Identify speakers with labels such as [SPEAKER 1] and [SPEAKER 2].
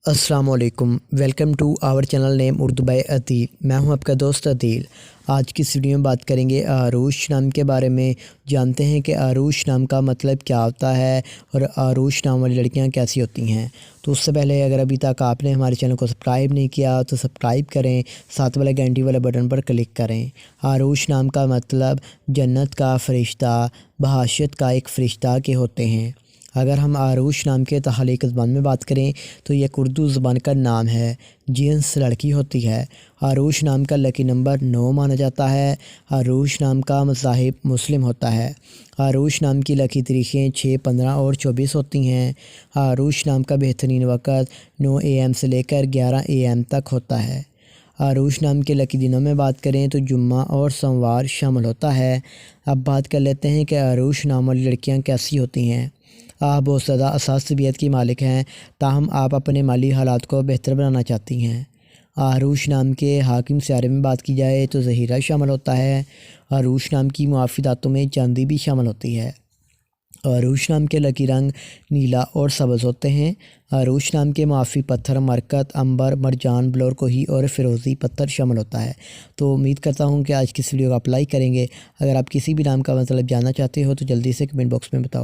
[SPEAKER 1] السلام علیکم، welcome to our channel name Urdu by Atil. میں ہوں آپ کا دوست عتیل۔ آج کی اس ویڈیو میں بات کریں گے عروش نام کے بارے میں۔ جانتے ہیں کہ عروش نام کا مطلب کیا ہوتا ہے اور عروش نام والی لڑکیاں کیسی ہوتی ہیں۔ تو اس سے پہلے اگر ابھی تک آپ نے ہمارے چینل کو سبسکرائب نہیں کیا تو سبسکرائب کریں، ساتھ والے گھنٹی والے بٹن پر کلک کریں۔ عروش نام کا مطلب جنت کا فرشتہ، بہاشت کا ایک فرشتہ کے ہوتے ہیں۔ اگر ہم عروش نام کے تخلیق زبان میں بات کریں تو یہ ایک اردو زبان کا نام ہے، جنس لڑکی ہوتی ہے۔ عروش نام کا لکی نمبر 9 مانا جاتا ہے۔ عروش نام کا مذاہب مسلم ہوتا ہے۔ عروش نام کی لکی تاریخیں 6، 15 اور 24 ہوتی ہیں۔ عروش نام کا بہترین وقت 9 AM سے لے کر 11 AM تک ہوتا ہے۔ عروش نام کے لکی دنوں میں بات کریں تو جمعہ اور سوموار شامل ہوتا ہے۔ اب بات کر لیتے ہیں کہ عروش نام والی لڑکیاں کیسی ہوتی ہیں۔ آپ بہت زیادہ اساس طبیعت کی مالک ہیں، تاہم آپ اپنے مالی حالات کو بہتر بنانا چاہتی ہیں۔ عروش نام کے حاکم سیارے میں بات کی جائے تو زہرہ شامل ہوتا ہے۔ عروش نام کی معافی دھاتوں میں چاندی بھی شامل ہوتی ہے۔ عروش نام کے لکی رنگ نیلا اور سبز ہوتے ہیں۔ عروش نام کے معافی پتھر مرکت، عنبر، مرجان، بلور کوہی اور فیروزی پتھر شامل ہوتا ہے۔ تو امید کرتا ہوں کہ آج کی اس ویڈیو کو آپ لائک کریں گے۔ اگر آپ کسی بھی نام کا مطلب جاننا چاہتے ہو تو جلدی سے کمنٹ باکس میں بتاؤ۔